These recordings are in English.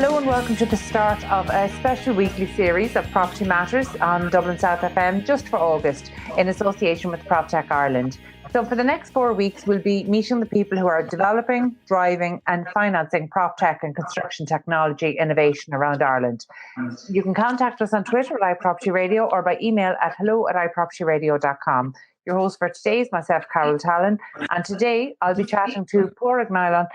Hello and welcome to the start of a special weekly series of Property Matters on Dublin South FM just for August in association with Proptech Ireland. So for the next 4 weeks, we'll be meeting the people who are developing, driving and financing PropTech and construction technology innovation around Ireland. You can contact us on Twitter at iPropertyRadio or by email at hello@iPropertyRadio.com. Your host for today is myself, Carol Tallon, and today I'll be chatting to Padraig Neylon,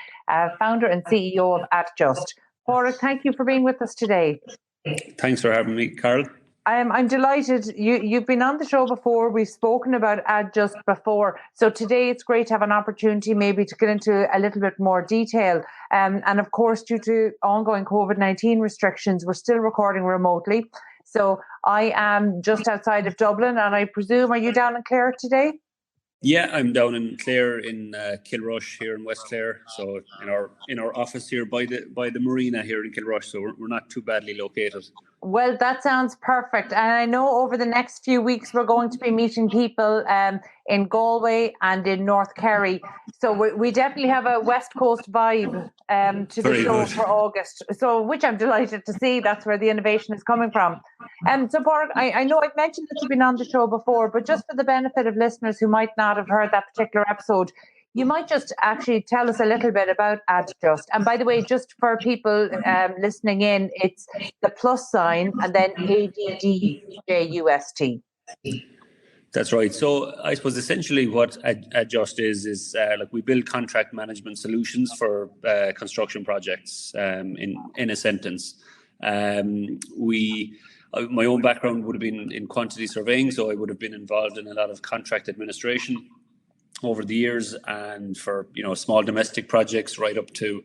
founder and CEO of AddJust. Padraig, thank you for being with us today. Thanks for having me, Carol. I'm delighted. You've been on the show before. We've spoken about AddJust before. So today it's great to have an opportunity maybe to get into a little bit more detail. And of course, due to ongoing COVID-19 restrictions, we're still recording remotely. So I am just outside of Dublin, and I presume, are you down in Clare today? Yeah, I'm down in Clare in Kilrush here in West Clare. So in our office here by the marina here in Kilrush. So we're not too badly located. Well, that sounds perfect. And I know over the next few weeks we're going to be meeting people in Galway and in North Kerry. So we definitely have a West Coast vibe to the show for August. So which I'm delighted to see. That's where the innovation is coming from. So Padraig, I know I've mentioned that you've been on the show before, but just for the benefit of listeners who might not have heard that particular episode, you might just actually tell us a little bit about AddJust. And by the way, just for people listening in, it's the plus sign and then AddJust. That's right. So I suppose essentially what AddJust is like we build contract management solutions for construction projects. In a sentence, my own background would have been in quantity surveying, so I would have been involved in a lot of contract administration over the years, and for small domestic projects right up to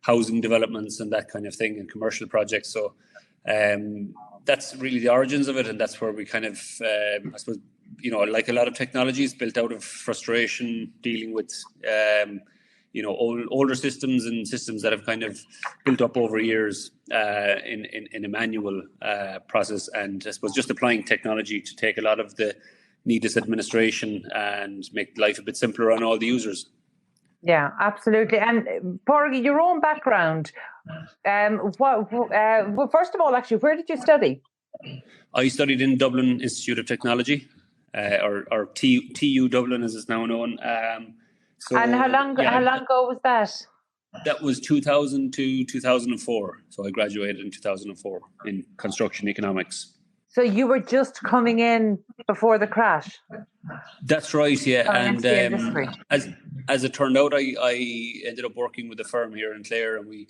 housing developments and that kind of thing, and commercial projects. So that's really the origins of it, and that's where we kind of I suppose like a lot of technologies built out of frustration dealing with older systems and systems that have kind of built up over years in a manual process, and I suppose just applying technology to take a lot of the needless administration and make life a bit simpler on all the users. Yeah, absolutely. And Padraig, your own background, well, first of all, actually, where did you study? I studied in Dublin Institute of Technology, or TU Dublin as it's now known. And how long ago was that? That was 2000 to 2004. So I graduated in 2004 in construction economics. So you were just coming in before the crash? That's right, yeah. And as it turned out, I ended up working with a firm here in Clare, and we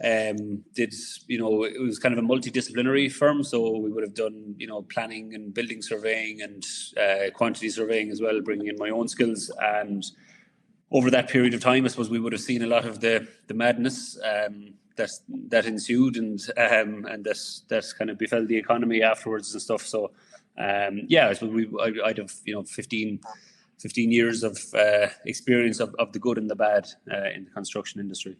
did, it was kind of a multidisciplinary firm. So we would have done, planning and building surveying and quantity surveying as well, bringing in my own skills. And over that period of time, I suppose we would have seen a lot of the madness that ensued, and that kind of befell the economy afterwards and stuff. So I suppose I'd have 15 years of experience of the good and the bad in the construction industry.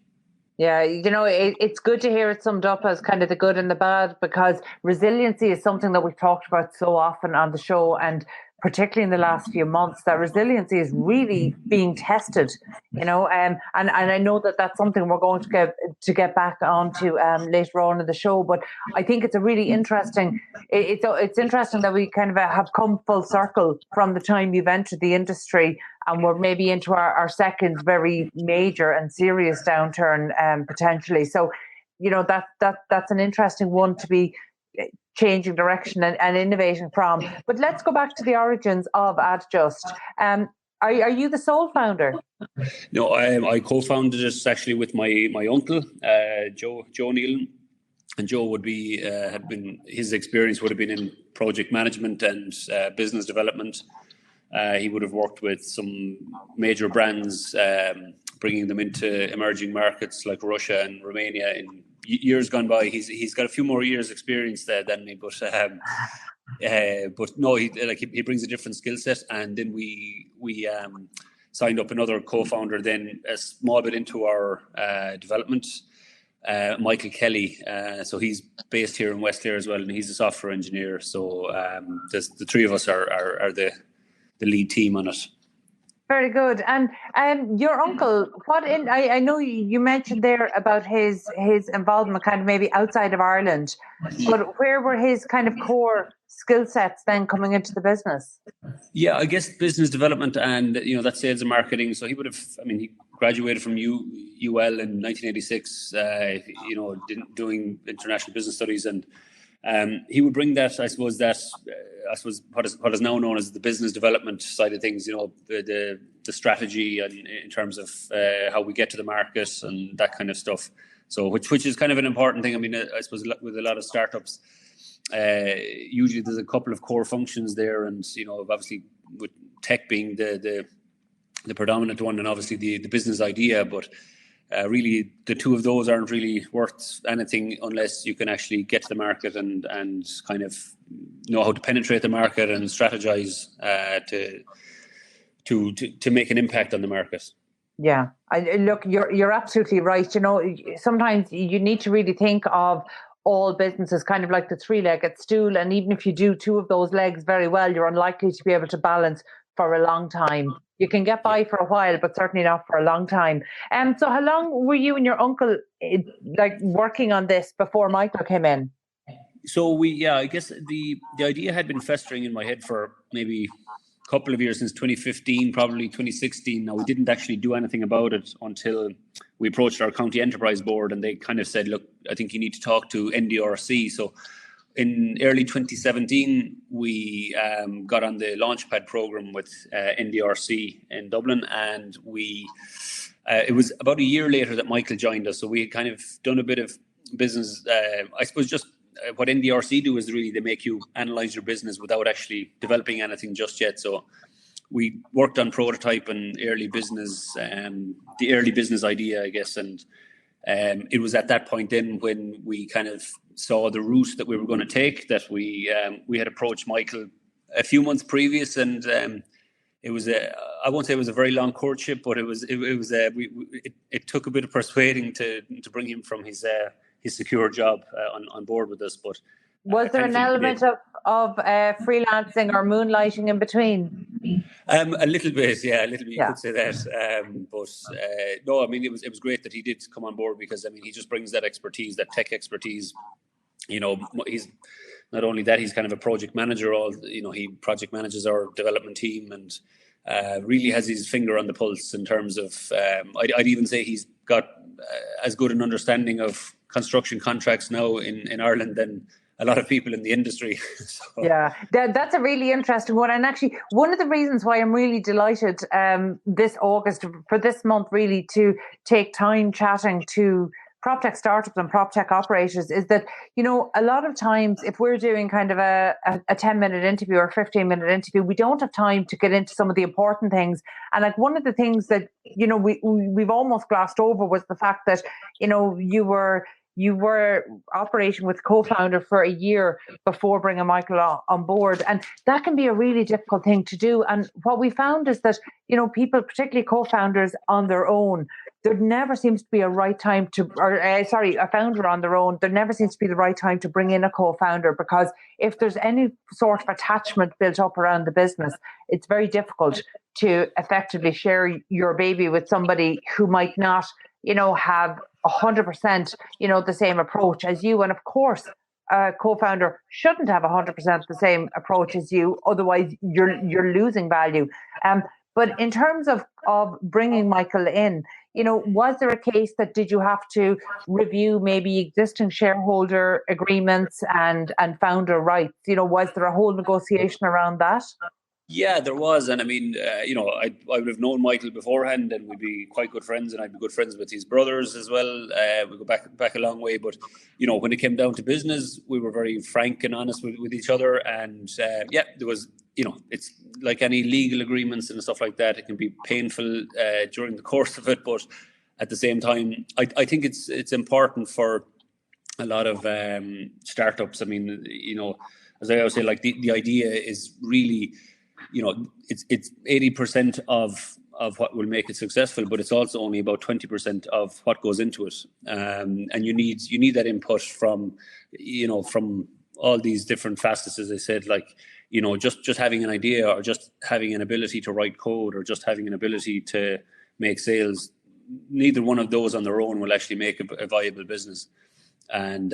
Yeah, it's good to hear it summed up as kind of the good and the bad, because resiliency is something that we've talked about so often on the show, and particularly in the last few months, that resiliency is really being tested, and I know that that's something we're going to get back onto later on in the show. But I think it's a really interesting. It's interesting that we kind of have come full circle from the time you've entered the industry, and we're maybe into our second very major and serious downturn potentially. So, that's an interesting one to be changing direction and innovating from. But let's go back to the origins of AddJust. Are you the sole founder? No, I co-founded it actually with my uncle, Joe Neylon. And Joe would be his experience would have been in project management and business development. He would have worked with some major brands, bringing them into emerging markets like Russia and Romania in years gone by. He's got a few more years experience there than me, but no, he brings a different skill set. And then we signed up another co-founder then a small bit into our development, Michael Kelly. So he's based here in West Clare as well, and he's a software engineer. So the three of us are the lead team on it. Very good. And your uncle, I know you mentioned there about his involvement kind of maybe outside of Ireland, but where were his kind of core skill sets then coming into the business? Yeah, I guess business development and, that sales and marketing. So he would have, he graduated from UL in 1986, doing international business studies. And he would bring that, I suppose what is now known as the business development side of things, the strategy and in terms of how we get to the market and that kind of stuff. So which is kind of an important thing. I suppose with a lot of startups, usually there's a couple of core functions there, and obviously with tech being the predominant one, and obviously the business idea, but really the two of those aren't really worth anything unless you can actually get to the market and kind of know how to penetrate the market and strategize to make an impact on the market. Yeah, look, you're absolutely right. Sometimes you need to really think of all businesses kind of like the three-legged stool, and even if you do two of those legs very well, you're unlikely to be able to balance for a long time. You can get by for a while, but certainly not for a long time. So how long were you and your uncle working on this before Michael came in? So I guess the idea had been festering in my head for maybe a couple of years, since 2015, probably 2016. Now, we didn't actually do anything about it until we approached our county enterprise board, and they kind of said, look, I think you need to talk to NDRC. So in early 2017, we got on the Launchpad program with NDRC in Dublin, and it was about a year later that Michael joined us. So we had kind of done a bit of business, I suppose just what NDRC do is really they make you analyze your business without actually developing anything just yet. So we worked on prototype and early business, the early business idea, I guess. And it was at that point then when we kind of saw the route that we were going to take, that we had approached Michael a few months previous, and it was I won't say it was a very long courtship, but it took a bit of persuading to bring him from his secure job on board with us. But was there an element of freelancing or moonlighting in between? A little bit, yeah, a little bit. You could say that. But no, it was great that he did come on board, because he just brings that expertise, that tech expertise. He's not only that, he's kind of a project manager. He project manages our development team, and really has his finger on the pulse in terms of. I'd even say he's got as good an understanding of construction contracts now in Ireland than a lot of people in the industry. So. Yeah, that's a really interesting one. And actually, one of the reasons why I'm really delighted this August, for this month really, to take time chatting to Proptech startups and Proptech operators is that, a lot of times if we're doing kind of a 10-minute interview or a 15-minute interview, we don't have time to get into some of the important things. And like one of the things that, we've almost glossed over was the fact that, you were operating with co-founder for a year before bringing Michael on board. And that can be a really difficult thing to do. And what we found is that, people, particularly co-founders on their own, there never seems to be a right time a founder on their own, there never seems to be the right time to bring in a co-founder, because if there's any sort of attachment built up around the business, it's very difficult to effectively share your baby with somebody who might not, have 100%, the same approach as you. And of course, a co-founder shouldn't have 100% the same approach as you. Otherwise, you're losing value. But in terms of bringing Michael in, was there a case that did you have to review maybe existing shareholder agreements and founder rights? Was there a whole negotiation around that? Yeah, there was. And I would have known Michael beforehand, and we'd be quite good friends, and I'd be good friends with his brothers as well. We go back a long way. But, when it came down to business, we were very frank and honest with each other. And there was, it's like any legal agreements and stuff like that. It can be painful during the course of it. But at the same time, I think it's important for a lot of startups. As I always say, like the idea is really, it's 80% of what will make it successful, but it's also only about 20% of what goes into it. And you need that input from all these different facets, as I said, like, you know, just having an idea, or just having an ability to write code, or just having an ability to make sales. Neither one of those on their own will actually make a viable business. And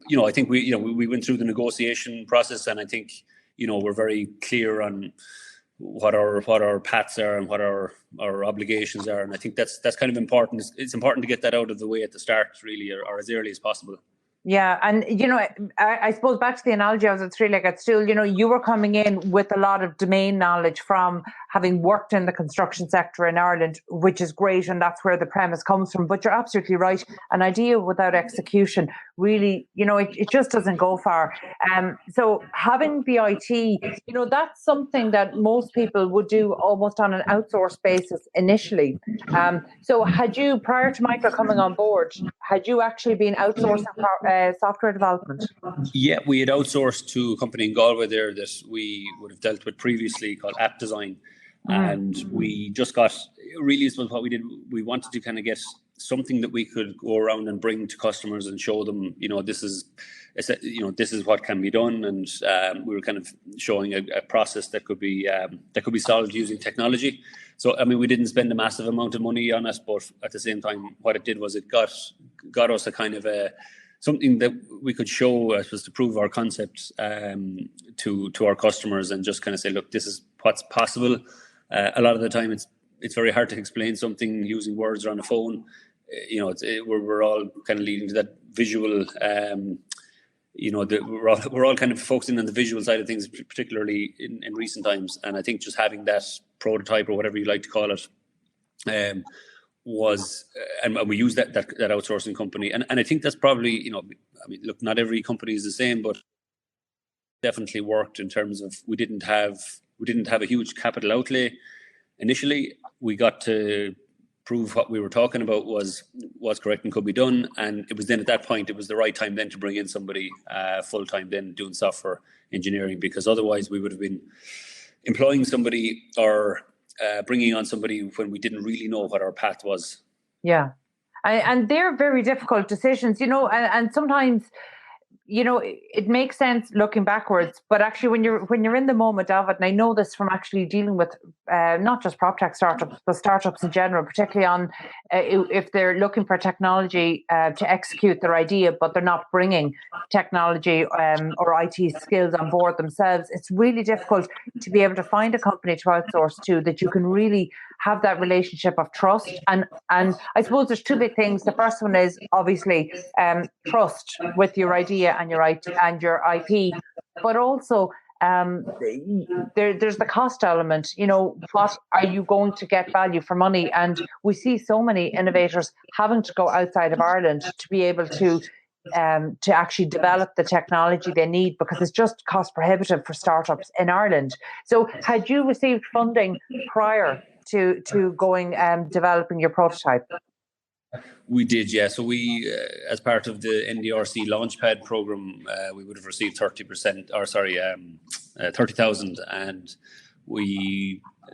you know, I think we went through the negotiation process, and I think, you know, we're very clear on what our paths are and what our obligations are, and I think that's kind of important. It's important to get that out of the way at the start, really, or as early as possible. Yeah, and you know, I suppose back to the analogy I was at three-legged stool, you know, you were coming in with a lot of domain knowledge from having worked in the construction sector in Ireland, which is great, and that's where the premise comes from. But you're absolutely right. An idea without execution, really, you know, it just doesn't go far. So having the IT, you know, that's something that most people would do almost on an outsourced basis initially. So had you, prior to Michael coming on board, had you actually been outsourcing software development? Yeah, we had outsourced to a company in Galway there that we would have dealt with previously, called App Design. And we just got, really is what we did. We wanted to kind of get something that we could go around and bring to customers and show them, you know, this is what can be done. And we were kind of showing a process that could be solved using technology. So, I mean, we didn't spend a massive amount of money on it, but at the same time, what it did was it got us a kind of something that we could show, I suppose, to prove our concept to our customers, and just kind of say, look, this is what's possible. A lot of the time, it's very hard to explain something using words or on a phone. You know, we're all kind of leading to that visual. You know, we're all kind of focusing on the visual side of things, particularly in recent times. And I think just having that prototype, or whatever you like to call it, was, and we use that outsourcing company, and I think that's probably, you know, I mean, look, not every company is the same, but definitely worked in terms of we didn't have a huge capital outlay initially. We got to prove what we were talking about was correct and could be done, and it was then at that point it was the right time then to bring in somebody full time then doing software engineering, because otherwise we would have been employing somebody or bringing on somebody when we didn't really know what our path was. Yeah, and they're very difficult decisions, you know, and sometimes, you know, it makes sense looking backwards, but actually when you're in the moment of it, and I know this from actually dealing with not just Proptech startups, but startups in general, particularly on if they're looking for technology to execute their idea, but they're not bringing technology or IT skills on board themselves, it's really difficult to be able to find a company to outsource to that you can really have that relationship of trust. And I suppose there's two big things. The first one is obviously trust with your idea and your IP, but also there's the cost element. You know, what are you going to get value for money? And we see so many innovators having to go outside of Ireland to be able to actually develop the technology they need, because it's just cost prohibitive for startups in Ireland. So had you received funding prior to going developing your prototype? We did, yeah. So we, as part of the NDRC Launchpad program, we would have received 30%, or sorry, 30,000, and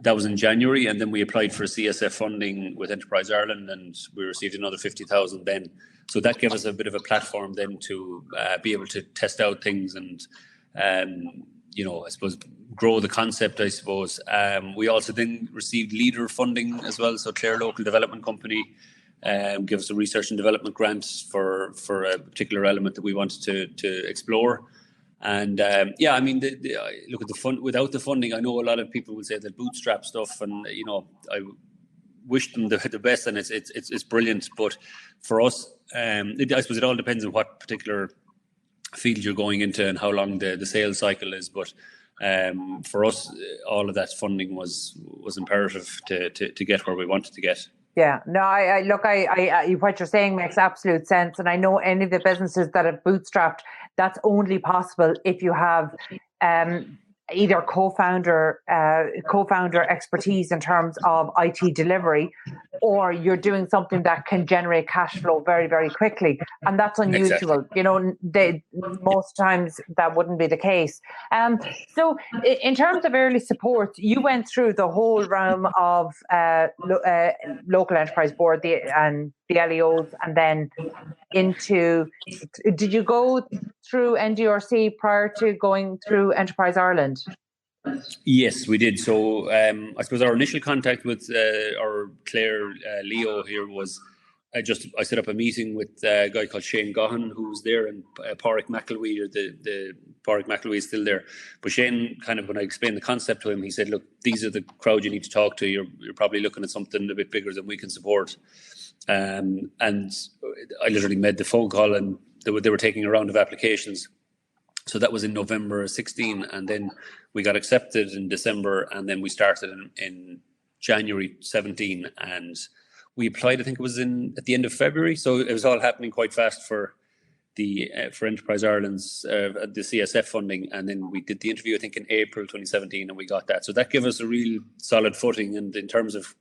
that was in January, and then we applied for CSF funding with Enterprise Ireland, and we received another 50,000 then. So that gave us a bit of a platform then to be able to test out things and, you know, I suppose grow the concept, I suppose. We also then received leader funding as well. So Clare Local Development Company give us a research and development grant for a particular element that we wanted to explore. And yeah, I mean, look at the fund. Without the funding, I know a lot of people would say that bootstrap stuff, and you know, I wish them the best, and it's brilliant. But for us, I suppose it all depends on what particular field you're going into and how long the sales cycle is. But for us, all of that funding was imperative to get where we wanted to get. Yeah, no, I look, what you're saying makes absolute sense. And I know any of the businesses that have bootstrapped, that's only possible if you have either co-founder expertise in terms of IT delivery, or you're doing something that can generate cash flow very, very quickly. And that's unusual. Exactly. Most times that wouldn't be the case. So in terms of early support, you went through the whole realm of local enterprise board and the LEOs, and then did you go through NDRC prior to going through Enterprise Ireland? Yes, we did. So I suppose our initial contact with our Claire Leo here was I set up a meeting with a guy called Shane Gahan, who was there, and Padraig McElwee, or the Padraig McElwee is still there. But Shane, kind of, when I explained the concept to him, he said, look, these are the crowd you need to talk to. You're probably looking at something a bit bigger than we can support. And I literally made the phone call, and they were taking a round of applications. So that was in November 16, and then we got accepted in December, and then we started in January 17, and we applied, I think it was at the end of February. So it was all happening quite fast for Enterprise Ireland's the CSF funding, and then we did the interview, I think, in April 2017, and we got that. So that gave us a real solid footing, and in terms of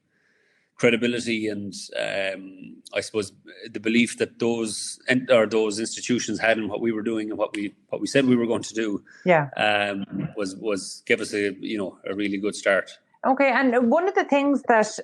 credibility and I suppose the belief that those institutions had in what we were doing and what we said we were going to do, was give us a really good start. Okay, and one of the things that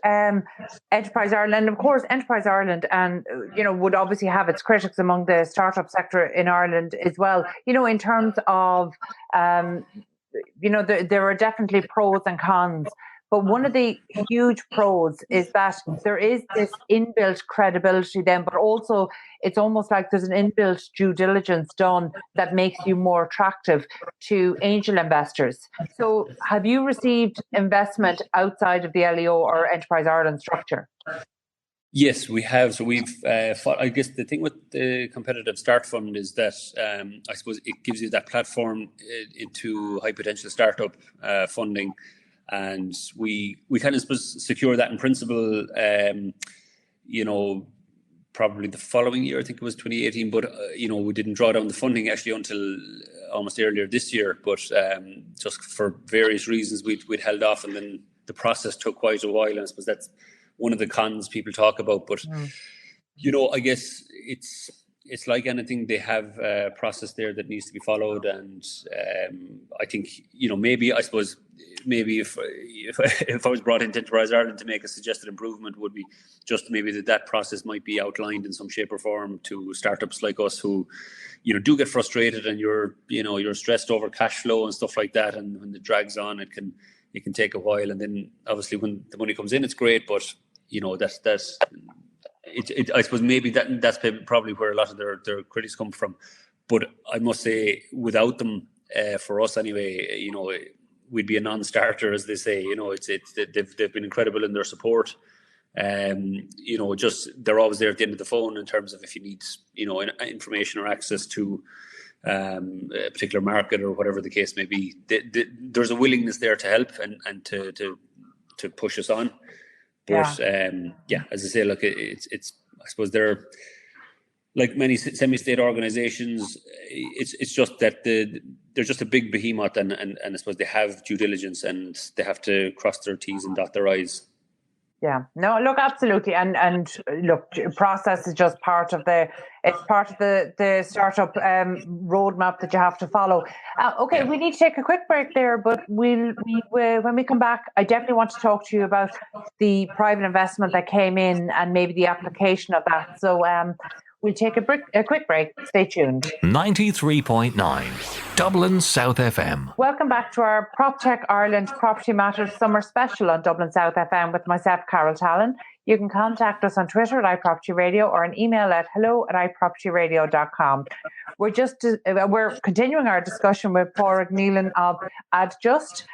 Enterprise Ireland, of course, Enterprise Ireland, and would obviously have its critics among the startup sector in Ireland as well. In terms of there are definitely pros and cons. But one of the huge pros is that there is this inbuilt credibility then, but also it's almost like there's an inbuilt due diligence done that makes you more attractive to angel investors. So have you received investment outside of the LEO or Enterprise Ireland structure? Yes, we have. So we've, I guess the thing with the Competitive Start Fund is that I suppose it gives you that platform into high potential startup funding. And we kind of secure that in principle, probably the following year, I think it was 2018, but, we didn't draw down the funding actually until almost earlier this year. But just for various reasons, we'd held off, and then the process took quite a while. And I suppose that's one of the cons people talk about. But, I guess it's like anything, they have a process there that needs to be followed. And I think, maybe if I was brought into Enterprise Ireland to make a suggested improvement, would be just maybe that process might be outlined in some shape or form to startups like us who, do get frustrated, and you're stressed over cash flow and stuff like that. And when it drags on, it can take a while. And then obviously when the money comes in, it's great, but that's I suppose maybe that's probably where a lot of their critics come from. But I must say, without them, for us anyway, we'd be a non-starter, as they say. They've been incredible in their support. Just they're always there at the end of the phone in terms of if you need, information or access to a particular market or whatever the case may be. There's a willingness there to help and to push us on. But as I say, look, it's I suppose they're like many semi-state organizations. It's just that they're just a big behemoth, and I suppose they have due diligence, and they have to cross their T's and dot their I's. Yeah, no, look, absolutely, and look, process is just part of the startup roadmap that you have to follow. Okay, we need to take a quick break there, but when we come back, I definitely want to talk to you about the private investment that came in and maybe the application of that. So we'll take a quick break. Stay tuned. 93.9 Dublin South FM. Welcome back to our Proptech Ireland Property Matters Summer Special on Dublin South FM with myself, Carol Tallon. You can contact us on Twitter at iPropertyRadio or an email at hello@iPropertyRadio.com. We're continuing our discussion with Padraig Neylon of AddJust.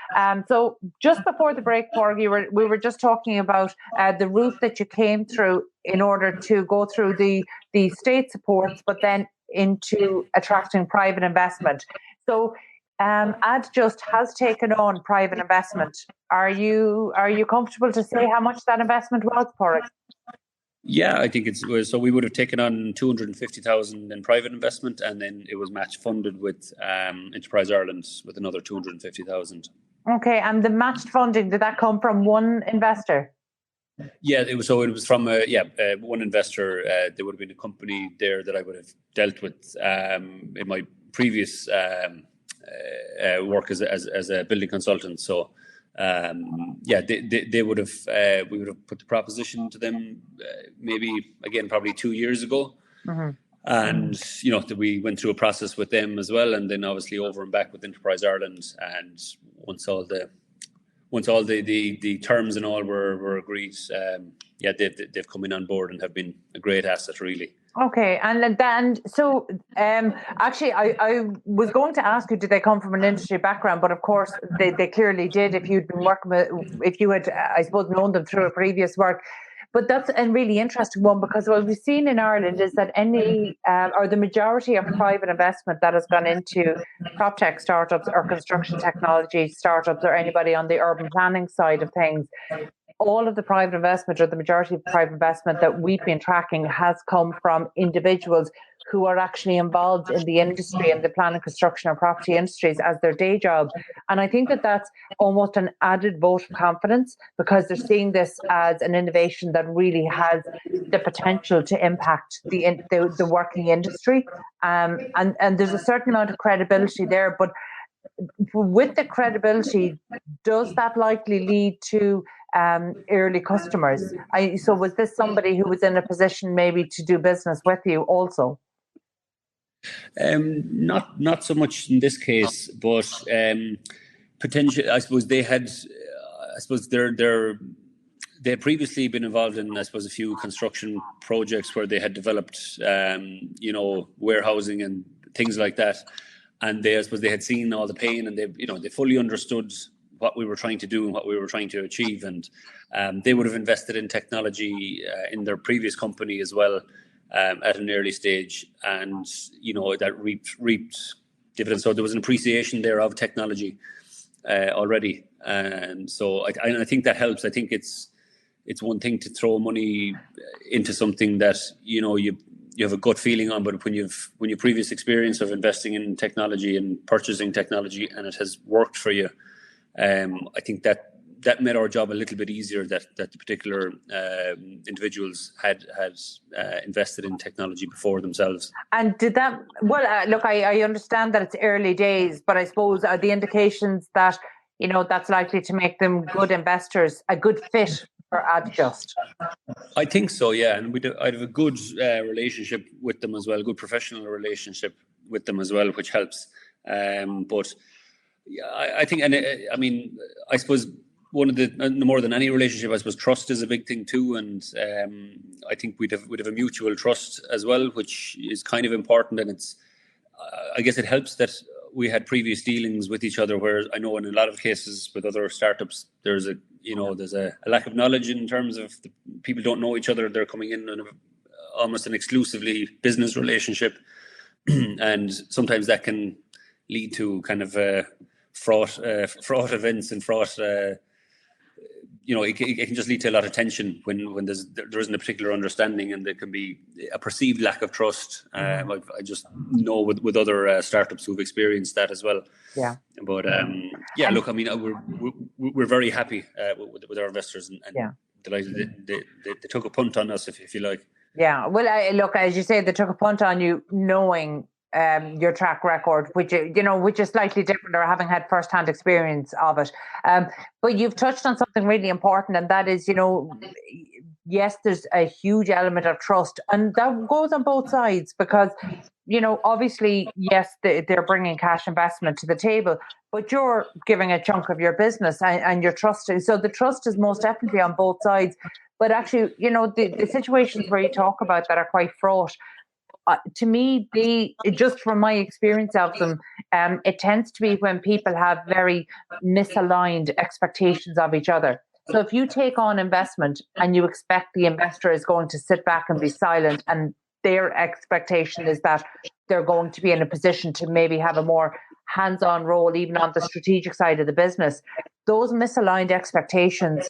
So just before the break, Padraig, we were just talking about the route that you came through in order to go through the state supports, but then into attracting private investment. So AddJust has taken on private investment. Are you comfortable to say how much that investment was, Padraig? Yeah, I think so we would have taken on 250,000 in private investment, and then it was match funded with Enterprise Ireland with another 250,000. Okay, and the matched funding, did that come from one investor? Yeah, it was from one investor. There would have been a company there that I would have dealt with in my previous work as a building consultant. So they would have we would have put the proposition to them probably 2 years ago. Mm-hmm. And we went through a process with them as well, and then obviously over and back with Enterprise Ireland. And once all the terms and all were agreed, they've come in on board and have been a great asset, really. Okay, and so actually, I was going to ask you, did they come from an industry background? But of course, they clearly did. If you'd been working if you had, I suppose, known them through a previous work. But that's a really interesting one, because what we've seen in Ireland is that the majority of private investment that has gone into Proptech startups or construction technology startups or anybody on the urban planning side of things, all of the private investment, or the majority of private investment that we've been tracking, has come from individuals who are actually involved in the industry, in the planning, construction or property industries, as their day job. And I think that that's almost an added vote of confidence, because they're seeing this as an innovation that really has the potential to impact the working industry. And there's a certain amount of credibility there. But with the credibility, does that likely lead to early customers? So was this somebody who was in a position maybe to do business with you also? Not so much in this case, but potentially, I suppose they had. I suppose they had previously been involved in, I suppose, a few construction projects where they had developed, warehousing and things like that. And I suppose they had seen all the pain, and they fully understood what we were trying to do and what we were trying to achieve. And they would have invested in technology in their previous company as well, at an early stage, and that reaped dividends. So there was an appreciation there of technology already, and so I think that helps. I think it's one thing to throw money into something that you have a gut feeling on, but when you've previous experience of investing in technology and purchasing technology and it has worked for you, I think that made our job a little bit easier, that the particular individuals had invested in technology before themselves. And did that, look, I understand that it's early days, but I suppose are the indications that, that's likely to make them good investors, a good fit for AddJust? I think so, yeah. And I'd have a good relationship with them as well, a good professional relationship with them as well, which helps. But yeah, I think, and I suppose one of the more than any relationship, I suppose trust is a big thing too. And I think we'd have a mutual trust as well, which is kind of important. And I guess it helps that we had previous dealings with each other, where I know in a lot of cases with other startups, there's a lack of knowledge in terms of the people don't know each other. They're coming in on almost an exclusively business relationship. And sometimes that can lead to kind of fraught events and fraught, it can just lead to a lot of tension when there isn't a particular understanding, and there can be a perceived lack of trust. I just know with other startups who've experienced that as well. Yeah. But look, we're very happy with our investors, and delighted they took a punt on us, if you like. Yeah. Well, look, as you say, they took a punt on you, knowing your track record, which is slightly different, or having had first-hand experience of it. But you've touched on something really important, and that is, yes, there's a huge element of trust, and that goes on both sides, because, obviously, yes, they're bringing cash investment to the table, but you're giving a chunk of your business, and you're trusting. So the trust is most definitely on both sides. But actually, the situations where you talk about that are quite fraught. To me, just from my experience of them, it tends to be when people have very misaligned expectations of each other. So if you take on investment and you expect the investor is going to sit back and be silent, and their expectation is that they're going to be in a position to maybe have a more hands-on role, even on the strategic side of the business, those misaligned expectations,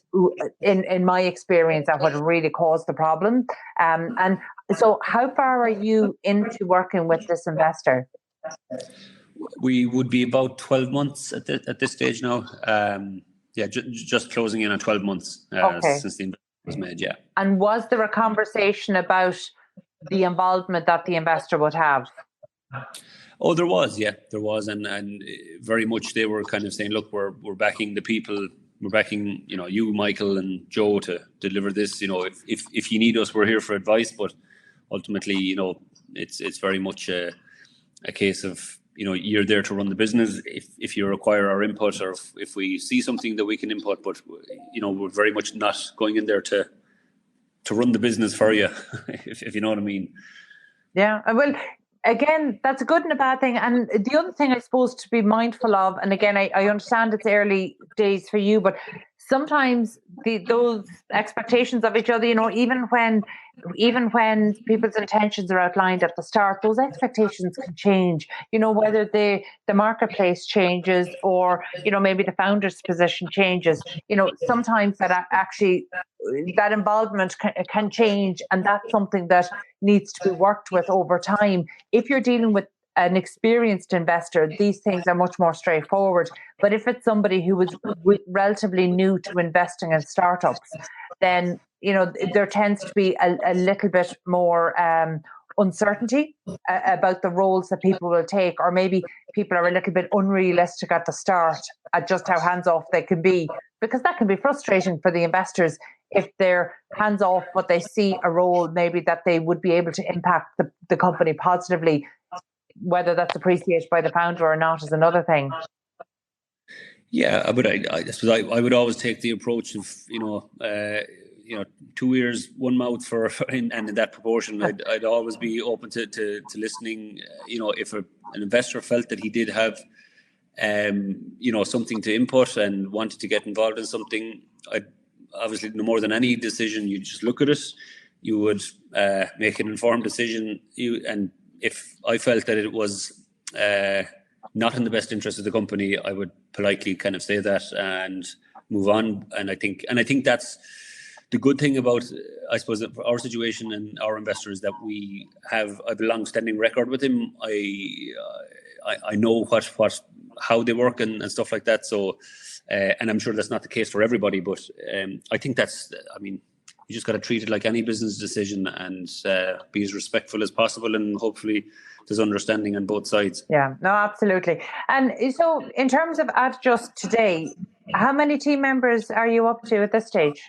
in my experience, are what really caused the problem. And so how far are you into working with this investor? We would be about 12 months at this stage now. Just closing in on 12 months since the investment. was made, yeah. And was there a conversation about the involvement that the investor would have? Oh, there was, and very much they were kind of saying, look, we're backing the people, we're backing, you, Michael, and Joe to deliver this. If you need us, we're here for advice. But ultimately, it's very much a case of, you're there to run the business. If you require our input, or if we see something that we can input, but we're very much not going in there to run the business for you, if you know what I mean. Yeah, well, again, that's a good and a bad thing. And the other thing I suppose to be mindful of, and again, I understand it's early days for you, but sometimes those expectations of each other, even when people's intentions are outlined at the start, those expectations can change, whether the marketplace changes or, maybe the founder's position changes, sometimes that involvement can change. And that's something that needs to be worked with over time. If you're dealing with an experienced investor, these things are much more straightforward. But if it's somebody who was relatively new to investing in startups, then there tends to be a little bit more uncertainty about the roles that people will take, or maybe people are a little bit unrealistic at the start at just how hands-off they can be, because that can be frustrating for the investors if they're hands-off, but they see a role maybe that they would be able to impact the company positively. Whether that's appreciated by the founder or not is another thing. Yeah, but I suppose I would always take the approach of 2 ears, one mouth and in that proportion. I'd always be open to listening. If an investor felt that he did have something to input and wanted to get involved in something, I'd obviously, no more than any decision, you just look at it. You would make an informed decision. And if I felt that it was not in the best interest of the company, I would politely kind of say that and move on. And I think that's the good thing about, I suppose, our situation and our investors, that we have a long-standing record with him. I know how they work and stuff like that. So, and I'm sure that's not the case for everybody, but I think you just got to treat it like any business decision and be as respectful as possible, and hopefully there's understanding on both sides. Yeah, no, absolutely. And so in terms of AddJust today, how many team members are you up to at this stage?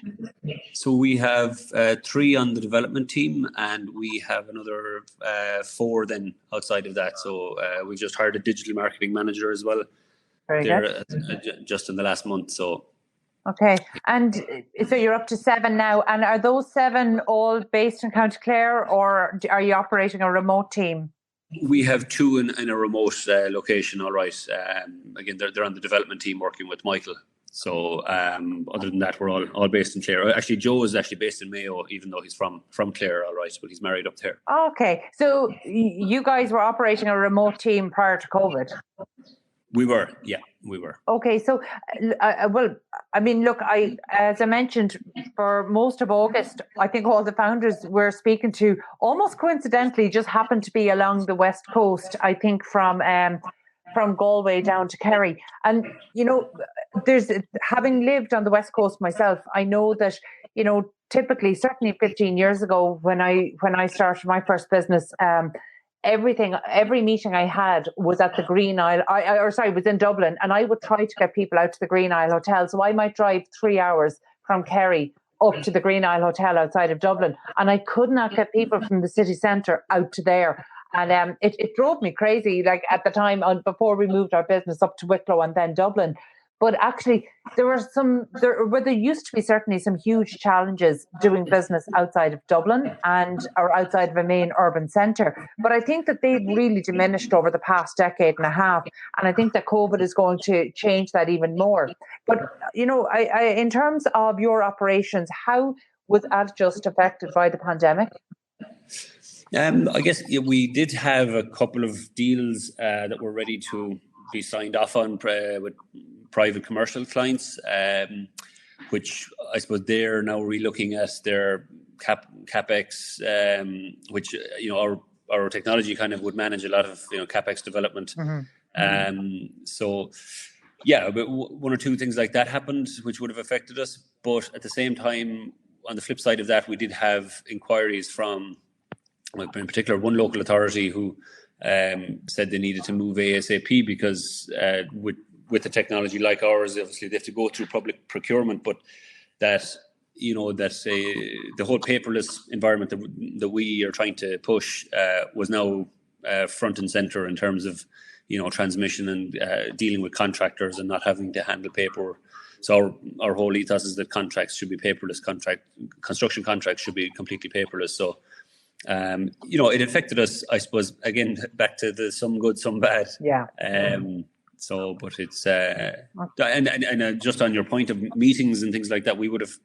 So we have 3 on the development team, and we have another 4 then outside of that. So we just hired a digital marketing manager as well. Very good. Just in the last month. So. Okay, and so you're up to 7 now, and are those 7 all based in County Clare, or are you operating a remote team? We have 2 in a remote location, all right. Again, they're on the development team working with Michael. So other than that, we're all based in Clare. Actually, Joe is actually based in Mayo, even though he's from Clare, all right, but he's married up there. Okay, so you guys were operating a remote team prior to COVID? We were. Okay, so, look, as I mentioned, for most of August, I think all the founders we're speaking to, almost coincidentally, just happened to be along the West Coast, I think from Galway down to Kerry. And, having lived on the West Coast myself, I know that, typically, certainly 15 years ago, when I started my first business, every meeting I had was at the Green Isle, was in Dublin, and I would try to get people out to the Green Isle Hotel. So I might drive 3 hours from Kerry up to the Green Isle Hotel outside of Dublin, and I could not get people from the city centre out to there. And it drove me crazy, like at the time, before we moved our business up to Wicklow and then Dublin. But actually, there used to be certainly some huge challenges doing business outside of Dublin or outside of a main urban centre. But I think that they've really diminished over the past decade and a half. And I think that COVID is going to change that even more. But, in terms of your operations, how was AddJust affected by the pandemic? I guess we did have a couple of deals that were ready to be signed off on with private commercial clients, which I suppose they're now relooking at their capex, which our technology kind of would manage a lot of capex development. Mm-hmm. So yeah, but 1 or 2 things like that happened, which would have affected us. But at the same time, on the flip side of that, we did have inquiries from, in particular, one local authority who said they needed to move ASAP because with the technology like ours, obviously they have to go through public procurement, but that the whole paperless environment that we are trying to push was now front and center in terms of transmission and dealing with contractors and not having to handle paper. So our whole ethos is that contracts should be paperless. Construction contracts should be completely paperless. So it affected us, I suppose. Again, back to the some good, some bad. Yeah. But it's and just on your point of meetings and things like that, we would have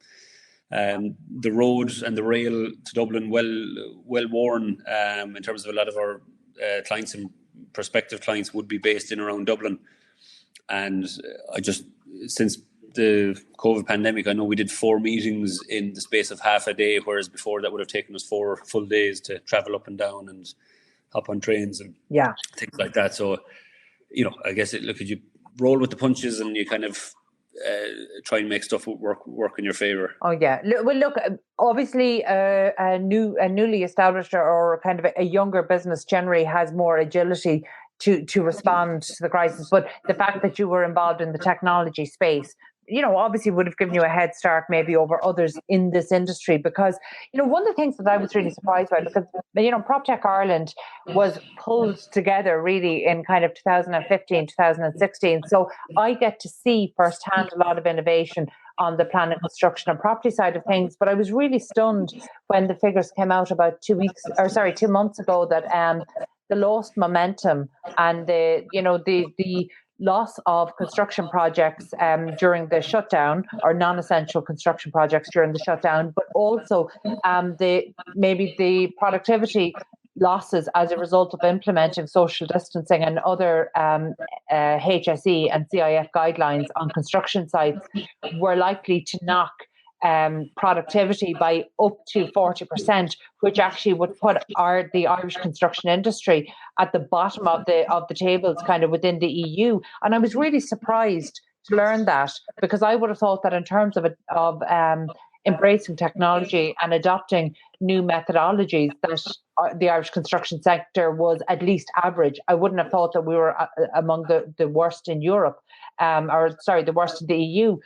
the road and the rail to Dublin well worn in terms of a lot of our clients and prospective clients would be based in around Dublin. And since the COVID pandemic, I know we did 4 meetings in the space of half a day, whereas before that would have taken us 4 full days to travel up and down and hop on trains and things like that. So, I guess you roll with the punches and you kind of try and make stuff work in your favor. Oh yeah. Well, look, obviously a newly established or kind of a younger business generally has more agility to respond to the crisis. But the fact that you were involved in the technology space, obviously would have given you a head start maybe over others in this industry, because, one of the things that I was really surprised by, because, Proptech Ireland was pulled together really in kind of 2015, 2016. So I get to see firsthand a lot of innovation on the planning, construction and property side of things. But I was really stunned when the figures came out about 2 months ago that the lost momentum and the loss of construction projects during the shutdown, or non-essential construction projects during the shutdown, but also the productivity losses as a result of implementing social distancing and other HSE and CIF guidelines on construction sites were likely to knock productivity by up to 40%, which actually would put the Irish construction industry at the bottom of the tables kind of within the EU. And I was really surprised to learn that, because I would have thought that in terms of embracing technology and adopting new methodologies, that the Irish construction sector was at least average. I wouldn't have thought that we were among the worst in Europe, the worst in the EU.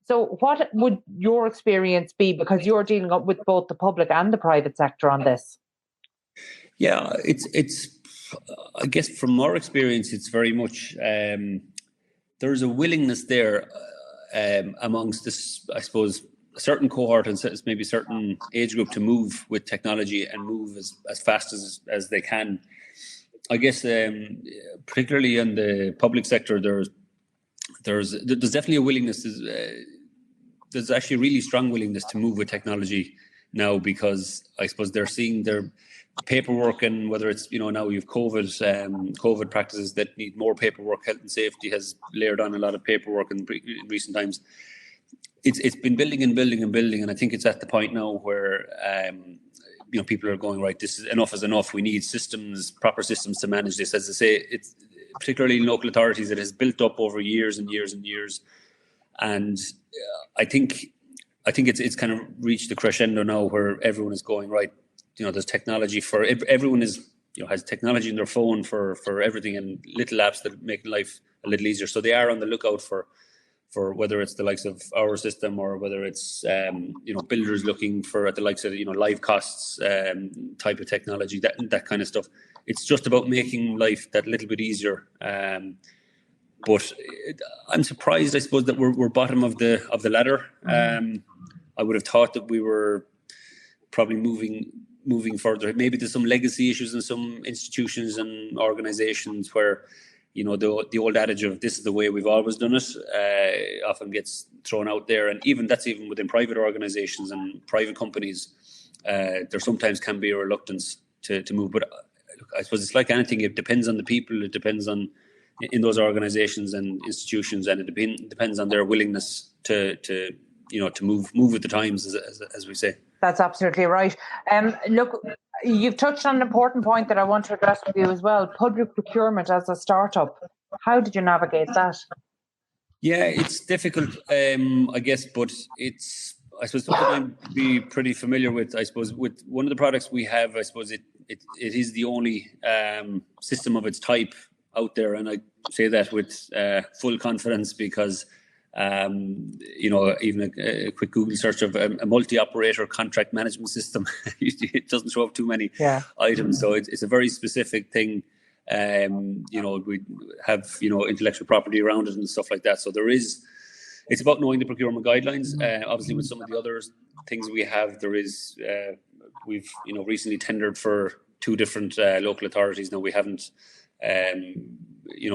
So what would your experience be, because you're dealing with both the public and the private sector on this? Yeah, it's I guess from our experience, it's very much there's a willingness there amongst this, I suppose, a certain cohort and maybe a certain age group to move with technology and move as fast as they can. I guess particularly in the public sector, there's definitely a willingness. There's actually a really strong willingness to move with technology now, because I suppose they're seeing their paperwork, and whether it's now you've COVID practices that need more paperwork. Health and safety has layered on a lot of paperwork in recent times. It's been building and building and building, and I think it's at the point now where people are going, right, this is enough. We need proper systems to manage this. As I say, it's particularly in local authorities, it has built up over years and years and years, and I think it's kind of reached the crescendo now where everyone is going, right, there's technology for everyone has technology in their phone for everything, and little apps that make life a little easier. So they are on the lookout for whether it's the likes of our system, or whether it's builders looking for at the likes of live costs type of technology, that kind of stuff. It's just about making life that little bit easier. But I'm surprised, I suppose, that we're bottom of the ladder. I would have thought that we were probably moving further. Maybe there's some legacy issues in some institutions and organizations where the old adage of this is the way we've always done it often gets thrown out there. And even within private organizations and private companies, there sometimes can be a reluctance to move. But I suppose it's like anything. It depends on the people. It depends on in those organizations and institutions, and it depends on their willingness to move with the times, as we say. That's absolutely right. Look, you've touched on an important point that I want to address with you as well. Public procurement as a startup. How did you navigate that? Yeah, it's difficult, I guess, but I suppose something I'd be pretty familiar with. I suppose with one of the products we have, I suppose it is the only system of its type out there, and I say that with full confidence because even a quick Google search of a multi-operator contract management system, it doesn't show up too many items. So it's a very specific thing. We have intellectual property around it and stuff like that. So it's about knowing the procurement guidelines. Obviously, with some of the other things we have, we've recently tendered for 2 different local authorities. Now we haven't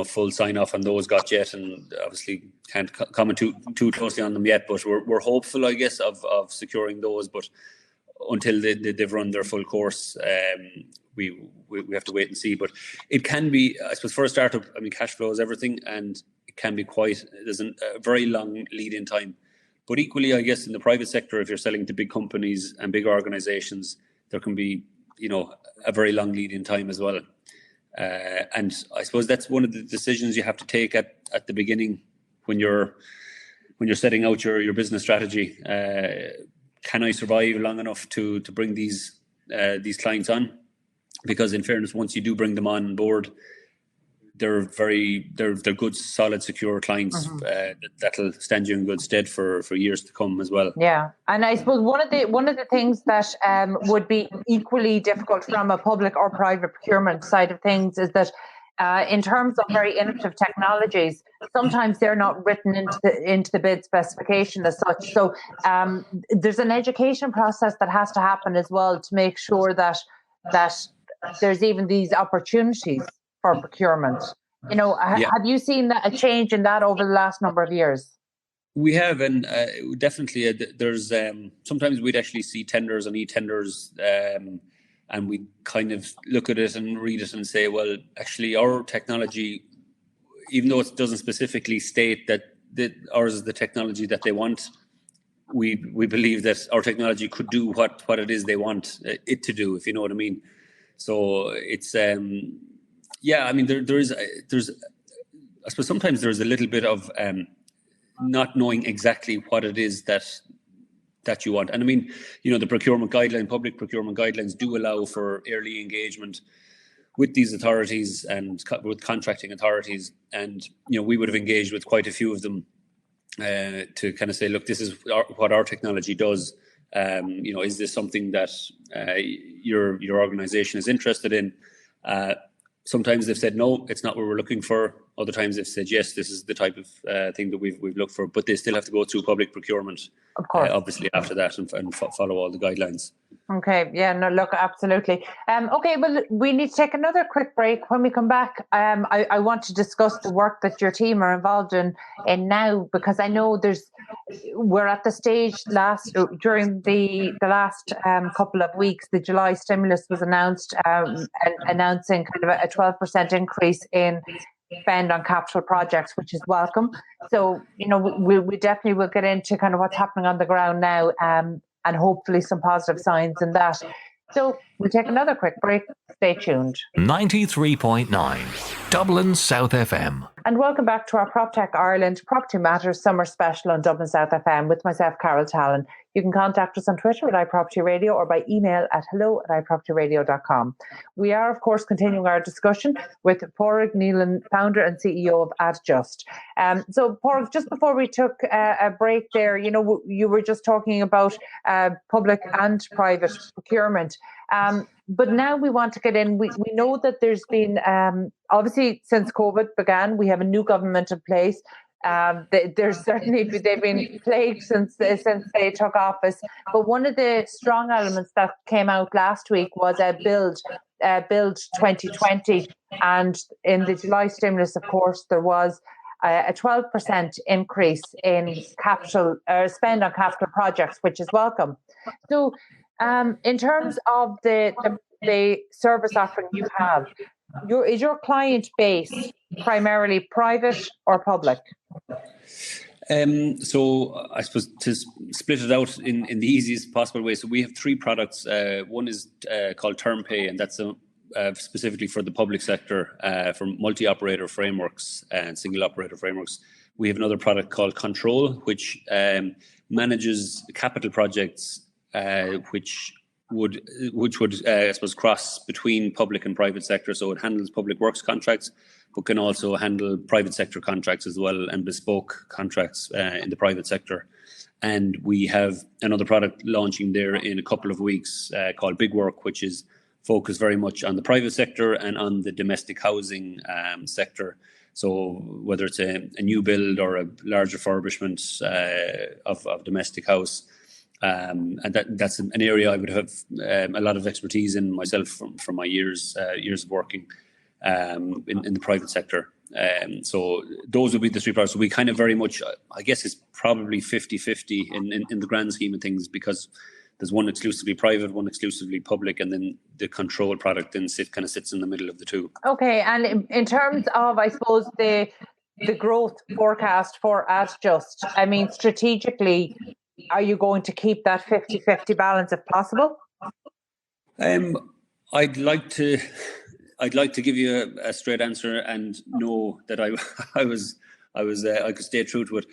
full sign off on those got yet, and obviously can't comment too closely on them yet. But we're hopeful, I guess, of securing those. But until they've run their full course, we have to wait and see. But it can be, I suppose, for a startup. I mean, cash flow is everything, and it can be there's a very long lead-in time. But equally, I guess, in the private sector, if you're selling to big companies and big organisations, there can be a very long lead-in time as well. And I suppose that's one of the decisions you have to take at the beginning when you're setting out your business strategy. Can I survive long enough to bring these clients on? Because in fairness, once you do bring them on board, they're good, solid, secure clients that'll stand you in good stead for years to come as well. Yeah, and I suppose one of the things that would be equally difficult from a public or private procurement side of things is that in terms of very innovative technologies, sometimes they're not written into the bid specification as such. So there's an education process that has to happen as well to make sure that there's even these opportunities for procurement. Have you seen a change in that over the last number of years? We have, and definitely there's sometimes we'd actually see tenders and e-tenders, and we kind of look at it and read it and say, well, actually our technology, even though it doesn't specifically state that ours is the technology that they want, we believe that our technology could do what it is they want it to do, if you know what I mean. So it's I mean, there's I suppose sometimes there's a little bit of not knowing exactly what it is that you want. And I mean, the public procurement guidelines do allow for early engagement with these authorities and with contracting authorities. And, we would have engaged with quite a few of them to kind of say, look, this is what our technology does. Is this something that your organization is interested in? Sometimes they've said, no, it's not what we're looking for. Other times they've said, yes, this is the type of thing that we've looked for. But they still have to go through public procurement, of course, obviously, after that and follow all the guidelines. Okay. Yeah, no, look, absolutely. Okay, well, we need to take another quick break. When we come back, I want to discuss the work that your team are involved in now, because I know we're at the stage during the last couple of weeks, the July stimulus was announced, announcing kind of a 12% increase in spend on capital projects, which is welcome. So, we definitely will get into kind of what's happening on the ground now, and hopefully some positive signs in that. So we'll take another quick break. Stay tuned. 93.9 Dublin South FM. And welcome back to our Proptech Ireland Property Matters Summer Special on Dublin South FM with myself, Carol Tallon. You can contact us on Twitter at iPropertyRadio or by email at hello@iPropertyRadio.com. We are, of course, continuing our discussion with Padraig Neylon, founder and CEO of AddJust. So, Padraig, just before we took a break there, you were just talking about public and private procurement. But now we want to get in. We know that there's been, obviously, since COVID began, we have a new government in place. They've been plagued since they took office. But one of the strong elements that came out last week was a Build 2020. And in the July stimulus, of course, there was a 12% increase in capital spend on capital projects, which is welcome. So, in terms of the service offering you have, is your client base primarily private or public? So I suppose to split it out in the easiest possible way. So we have 3 products. One is called Term Pay, and that's specifically for the public sector, for multi-operator frameworks and single operator frameworks. we have another product called Control, which manages capital projects, which would I suppose cross between public and private sector. So it handles public works contracts, but can also handle private sector contracts as well, and bespoke contracts in the private sector. And we have another product launching there in a couple of weeks called Big Work, which is focused very much on the private sector and on the domestic housing sector. So whether it's a new build or a large refurbishment of domestic house, and that's an area I would have a lot of expertise in myself from my years of working in the private sector. So those would be the three products. So we kind of very much, I guess it's probably 50-50 in the grand scheme of things, because there's one exclusively private, one exclusively public, and then the Control product then sits in the middle of the two. Okay, and in terms of, I suppose, the growth forecast for AddJust, I mean, strategically, are you going to keep that 50-50 balance if possible? I'd like to give you a straight answer and know that I could stay true to it.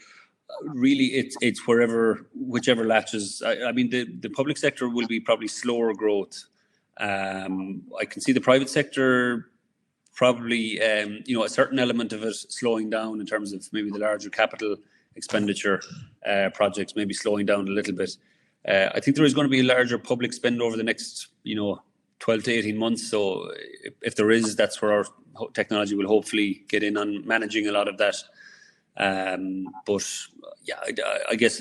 Really, it's whichever latches. I mean, the public sector will be probably slower growth. I can see the private sector probably, a certain element of it slowing down in terms of maybe the larger capital expenditure projects, maybe slowing down a little bit. I think there is going to be a larger public spend over the next, 12 to 18 months. So if there is, that's where our technology will hopefully get in on managing a lot of that. But yeah, I guess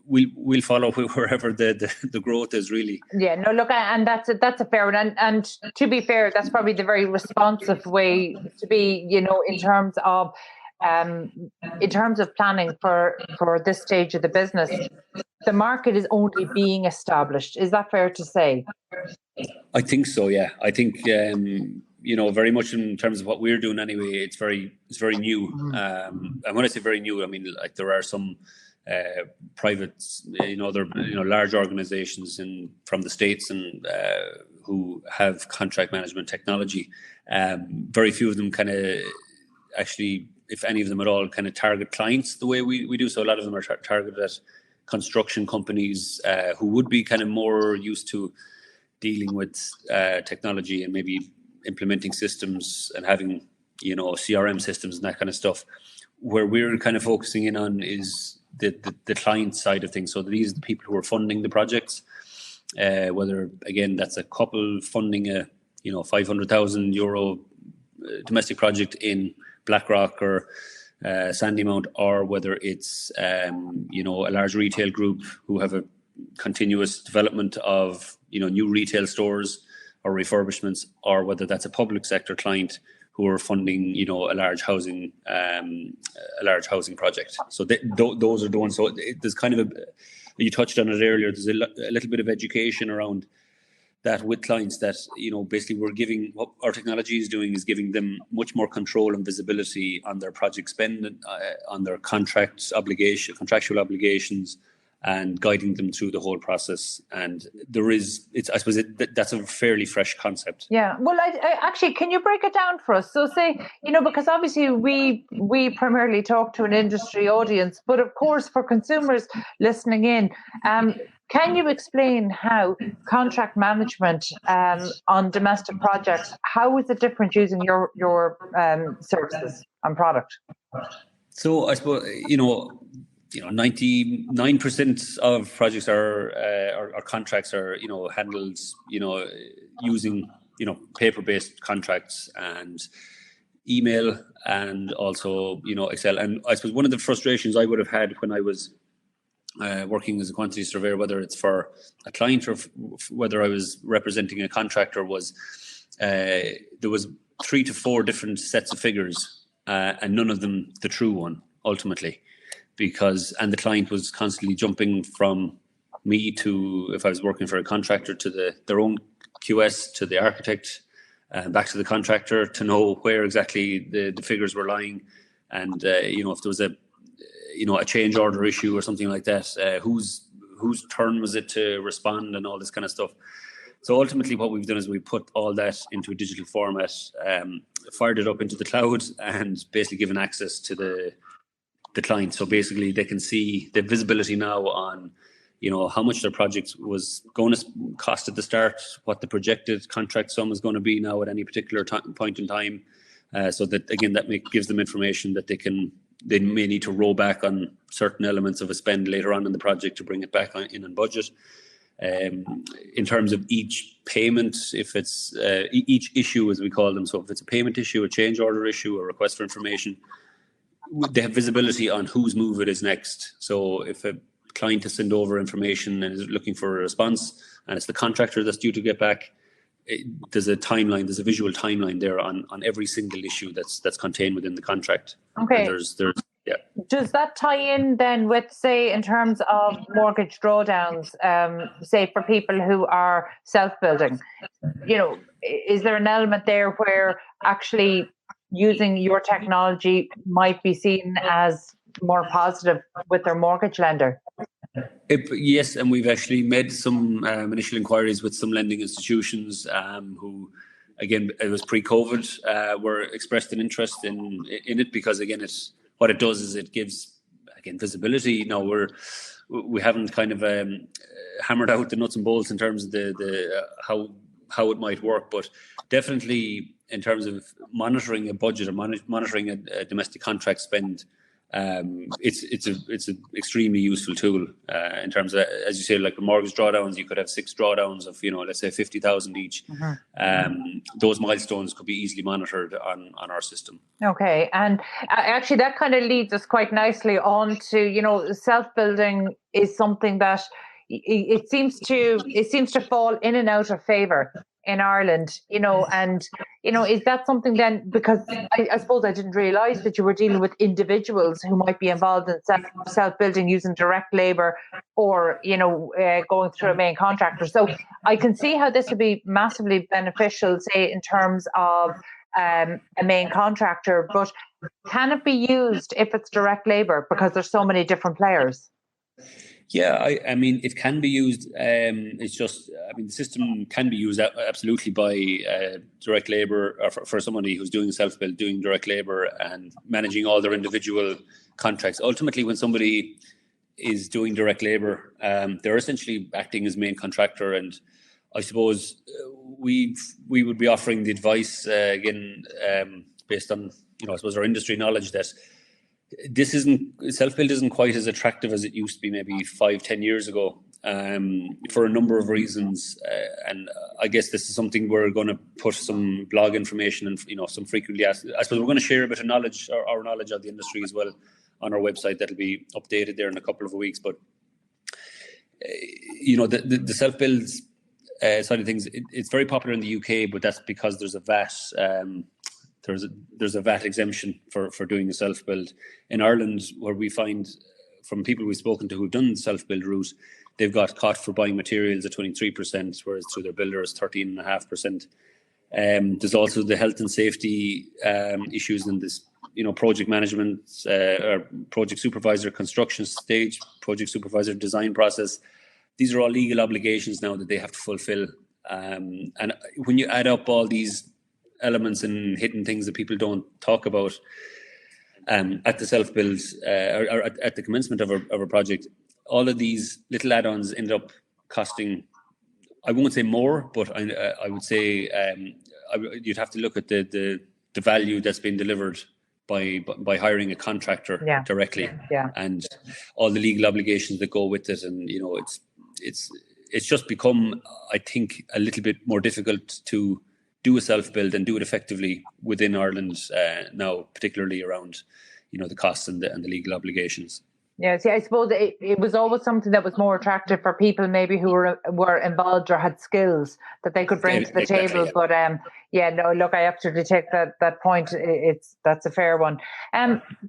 we'll follow wherever the growth is, really. Yeah, no, look, and that's a fair one. And to be fair, that's probably the very responsive way to be, in terms of planning for this stage of the business. The market is only being established. Is that fair to say? I think so, yeah. I think very much in terms of what we're doing anyway, it's very new. And when I say very new, I mean, like, there are some private, large organizations from the States and who have contract management technology. Very few of them kind of actually, if any of them at all, kind of target clients the way we do. So a lot of them are targeted at construction companies who would be kind of more used to dealing with technology and maybe implementing systems and having, CRM systems and that kind of stuff. Where we're kind of focusing in on is the client side of things. So these are the people who are funding the projects, whether, again, that's a couple funding a, €500,000 domestic project in BlackRock or Sandymount, or whether it's, a large retail group who have a continuous development of, new retail stores or refurbishments, or whether that's a public sector client who are funding, a large housing project. So those are the ones. So there's kind of you touched on it earlier. There's a little bit of education around that with clients that, basically what our technology is doing is giving them much more control and visibility on their project spend, on their contractual obligations, and guiding them through the whole process. And I suppose that's a fairly fresh concept. Yeah. Well, I actually, can you break it down for us? So say, because obviously we primarily talk to an industry audience, but of course for consumers listening in, can you explain how contract management on domestic projects, how is it different using your services and product? So I suppose, 99% of projects or contracts are, handled, using, paper-based contracts and email, and also, Excel. And I suppose one of the frustrations I would have had when I was working as a quantity surveyor, whether it's for a client or whether I was representing a contractor, was there was 3 to 4 different sets of figures, and none of them the true one ultimately, and the client was constantly jumping from me to, if I was working for a contractor, to their own QS, to the architect, back to the contractor to know where exactly the figures were lying, and if there was a change order issue or something like that, whose turn was it to respond, and all this kind of stuff. So ultimately what we've done is we put all that into a digital format, fired it up into the cloud, and basically given access to the the client. So basically, they can see the visibility now on, how much their project was going to cost at the start, what the projected contract sum is going to be now at any particular point in time. So that, again, gives them information that they may need to roll back on certain elements of a spend later on in the project to bring it back in on budget. In terms of each payment, if it's each issue, as we call them, so if it's a payment issue, a change order issue, a request for information, they have visibility on whose move it is next. So if a client has sent over information and is looking for a response, and it's the contractor that's due to get back, there's a timeline, there's a visual timeline there on every single issue that's contained within the contract. Okay. And yeah. Does that tie in then with, say, in terms of mortgage drawdowns, say for people who are self-building, is there an element there where actually using your technology might be seen as more positive with their mortgage lender? Yes, and we've actually made some initial inquiries with some lending institutions who, again, it was pre-COVID, were expressed an interest in it because, again, what it does is it gives, again, visibility. Now we haven't kind of hammered out the nuts and bolts in terms of the how it might work, but definitely in terms of monitoring a budget or monitoring a domestic contract spend, it's an extremely useful tool in terms of, as you say, like the mortgage drawdowns. You could have 6 drawdowns of let's say 50,000 each. Those milestones could be easily monitored on our system. Okay, and actually that kind of leads us quite nicely on to self-building is something that it seems to fall in and out of favor in Ireland, and is that something then, because I suppose I didn't realise that you were dealing with individuals who might be involved in self-building using direct labour or, going through a main contractor. So I can see how this would be massively beneficial, say, in terms of a main contractor, but can it be used if it's direct labour because there's so many different players? Yeah, I mean, it can be used. It's just, the system can be used absolutely by direct labour, or for somebody who's doing self-build, doing direct labour and managing all their individual contracts. Ultimately, when somebody is doing direct labour, they're essentially acting as main contractor. And I suppose we would be offering the advice, again, based on, I suppose, our industry knowledge, that self-build isn't quite as attractive as it used to be maybe 5-10 years ago, for a number of reasons, and I guess this is something we're going to put some blog information and some frequently asked. I suppose we're going to share a bit of knowledge, our knowledge of the industry as well, on our website. That'll be updated there in a couple of weeks. But the self-build side of things, it's very popular in the UK, but that's because there's a VAT. There's a VAT exemption for doing a self-build. In Ireland, where we find from people we've spoken to who've done the self-build route, they've got caught for buying materials at 23%, whereas through their builder is 13.5%. There's also the health and safety issues in this, project management, or project supervisor construction stage, project supervisor design process. These are all legal obligations now that they have to fulfill. And when you add up all these elements and hidden things that people don't talk about at the self-build or at the commencement of a project, all of these little add-ons end up costing, I won't say more, but I would say you'd have to look at the value that's been delivered by hiring a contractor directly, and all the legal obligations that go with it. And it's just become, I think, a little bit more difficult to do a self-build and do it effectively within Ireland now, particularly around, the costs and the legal obligations. Yeah, see, I suppose it was always something that was more attractive for people maybe who were involved or had skills that they could bring to the table. Yeah. But no, look, I absolutely take that point. That's a fair one.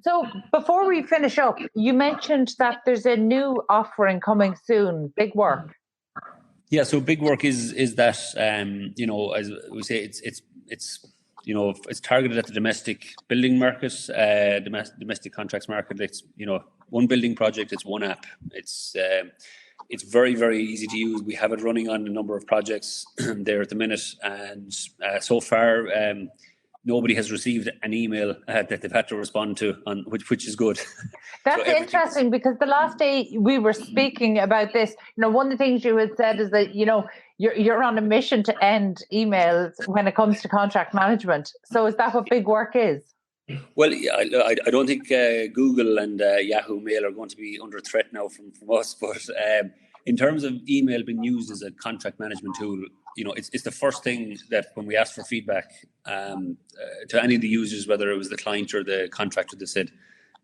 So before we finish up, you mentioned that there's a new offering coming soon, Big Work. Yeah, so Big Work is that as we say, it's targeted at the domestic building market, domestic contracts market. It's one building project, it's one app. It's very, very easy to use. We have it running on a number of projects there at the minute, and so far nobody has received an email that they've had to respond to, on which is good. That's interesting, because the last day we were speaking about this, one of the things you had said is that, you're on a mission to end emails when it comes to contract management. So is that what big work is? Well, I don't think Google and Yahoo Mail are going to be under threat now from us, but in terms of email being used as a contract management tool, it's the first thing that when we ask for feedback to any of the users, whether it was the client or the contractor, they said,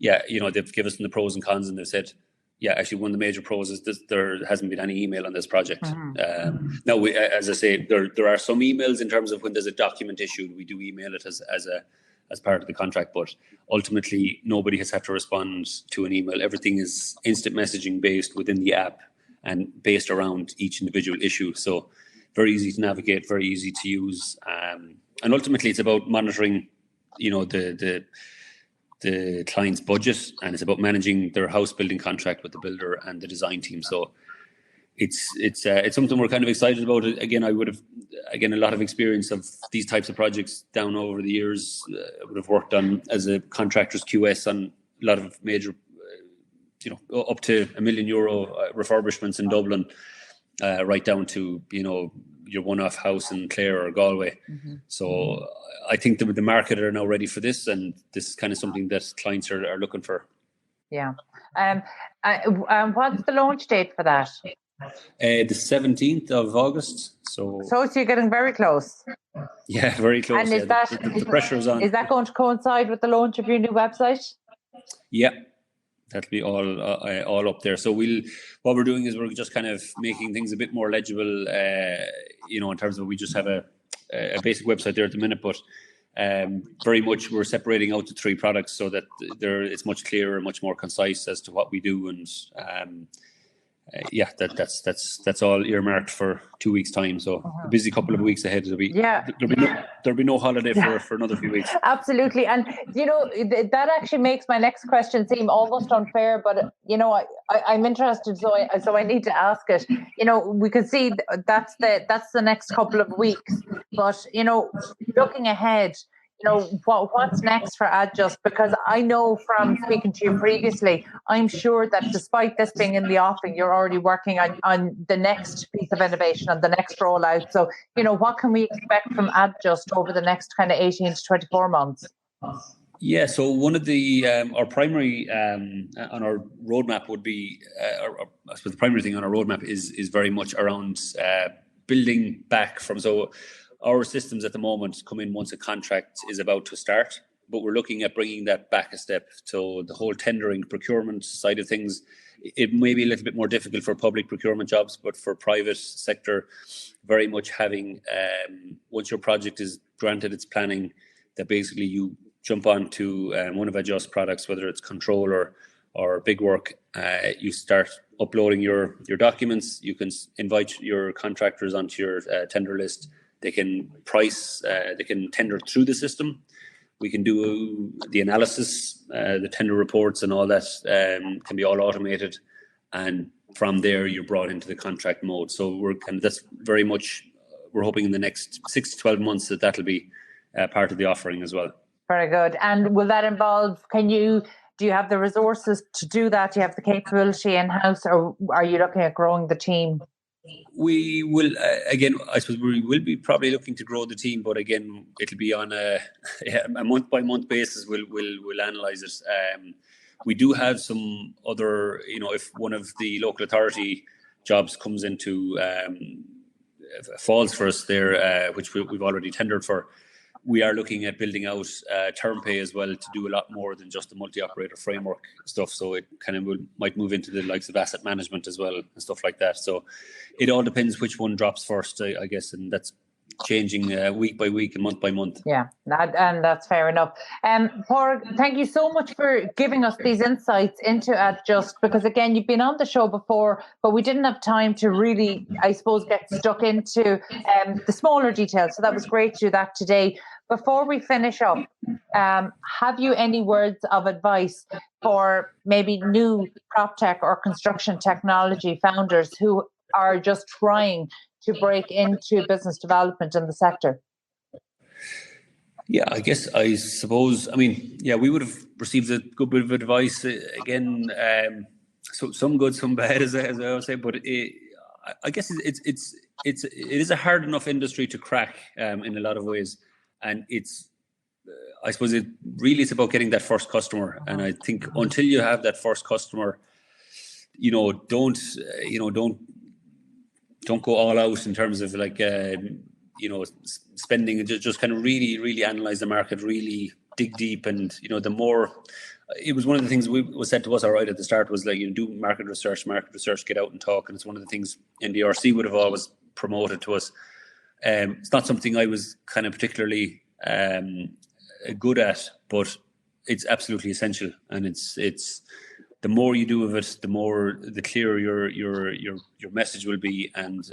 they've given us the pros and cons, and they've said, actually one of the major pros is this, there hasn't been any email on this project. Mm-hmm. Now, as I say, there are some emails in terms of when there's a document issued, we do email it as part of the contract, but ultimately nobody has had to respond to an email. Everything is instant messaging based within the app and based around each individual issue. So very easy to navigate, very easy to use. And ultimately it's about monitoring, the client's budget, and it's about managing their house building contract with the builder and the design team. So it's something we're kind of excited about. Again, I would have a lot of experience of these types of projects down over the years. I would have worked on as a contractor's QS on a lot of major, up to €1 million refurbishments in Dublin, right down to your one-off house in Clare or Galway. Mm-hmm. So I think the market are now ready for this, and this is kind of something that clients are looking for. Yeah. What's the launch date for that? The 17th of August. So you're getting very close. Yeah, very close. And is the pressure is on. Is that going to coincide with the launch of your new website? Yeah, that'll be all up there. So what we're doing is we're just kind of making things a bit more legible. In terms of, we just have a basic website there at the minute, but very much we're separating out the 3 products so that it's much clearer, much more concise as to what we do, and that's all earmarked for 2 weeks' time. So a busy couple of weeks ahead. There'll be no holiday for another few weeks. Absolutely. And that actually makes my next question seem almost unfair, but I'm interested, so I need to ask it. We can see that's the next couple of weeks, but looking ahead, what's next for AddJust? Because I know from speaking to you previously, I'm sure that despite this being in the offing, you're already working on the next piece of innovation, on the next rollout. So, what can we expect from AddJust over the next kind of 18 to 24 months? Yeah, so one of the our primary on our roadmap would be, I suppose the primary thing on our roadmap is very much around building back from. So our systems at the moment come in once a contract is about to start, but we're looking at bringing that back a step. So the whole tendering, procurement side of things, it may be a little bit more difficult for public procurement jobs, but for private sector, very much having, once your project is granted its planning, that basically you jump onto one of AddJust products, whether it's Control or Big Work, you start uploading your documents. You can invite your contractors onto your tender list. They can price, they can tender through the system. We can do the analysis, the tender reports and all that can be all automated. And from there, you're brought into the contract mode. So that's very much, we're hoping in the next 6 to 12 months that'll be part of the offering as well. Very good. And will that involve, do you have the resources to do that? Do you have the capability in-house, or are you looking at growing the team? We will, again, I suppose we will be probably looking to grow the team, but again, it'll be on a month-by-month basis. We'll analyse it. We do have some other, if one of the local authority jobs comes into falls for us there, which we've already tendered for, we are looking at building out term pay as well to do a lot more than just the multi-operator framework stuff. So it kind of might move into the likes of asset management as well and stuff like that. So it all depends which one drops first, I guess, and that's changing week by week and month by month. Yeah, and that's fair enough. Padraig, thank you so much for giving us these insights into AddJust, because again, you've been on the show before, but we didn't have time to really, I suppose, get stuck into the smaller details. So that was great to do that today. Before we finish up, have you any words of advice for maybe new Proptech or construction technology founders who are just trying to break into business development in the sector? Yeah, I suppose, I mean, yeah, we would have received a good bit of advice again. So some good, some bad, as I always say. But I guess it is a hard enough industry to crack in a lot of ways, and I suppose it really is about getting that first customer. And I think until you have that first customer, don't go all out in terms of like spending, and just kind of really analyze the market, really dig deep. And the more, it was one of the things was said to us right at the start, was like, do market research, get out and talk. And it's one of the things NDRC would have always promoted to us. It's not something I was kind of particularly good at, but it's absolutely essential. And it's the more you do of it, the clearer your message will be, and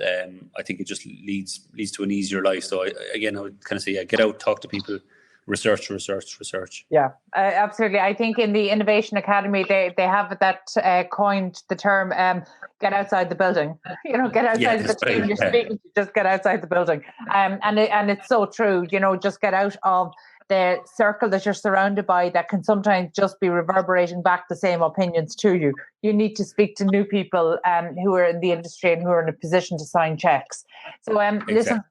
I think it just leads to an easier life. So I would kind of say, get out, talk to people, research. Yeah, absolutely. I think in the Innovation Academy they have that coined the term get outside the building. Get outside the team you're speaking to, just get outside the building. And it's so true. Just get out of the circle that you're surrounded by, that can sometimes just be reverberating back the same opinions to you. You need to speak to new people who are in the industry and who are in a position to sign checks. So listen,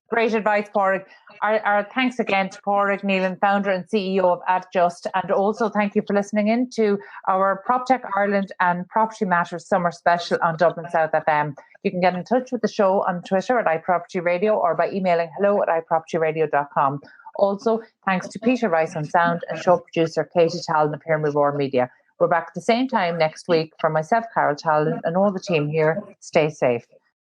great advice, Padraig. Our thanks again to Padraig Neylon, founder and CEO of AddJust, and also thank you for listening in to our Proptech Ireland and Property Matters Summer Special on Dublin South FM. You can get in touch with the show on Twitter at iPropertyRadio or by emailing hello@iPropertyRadio.com. Also, thanks to Peter Rice on sound and show producer Katie Talon of Here More Media. We're back at the same time next week. For myself, Carol Talon, and all the team here, stay safe.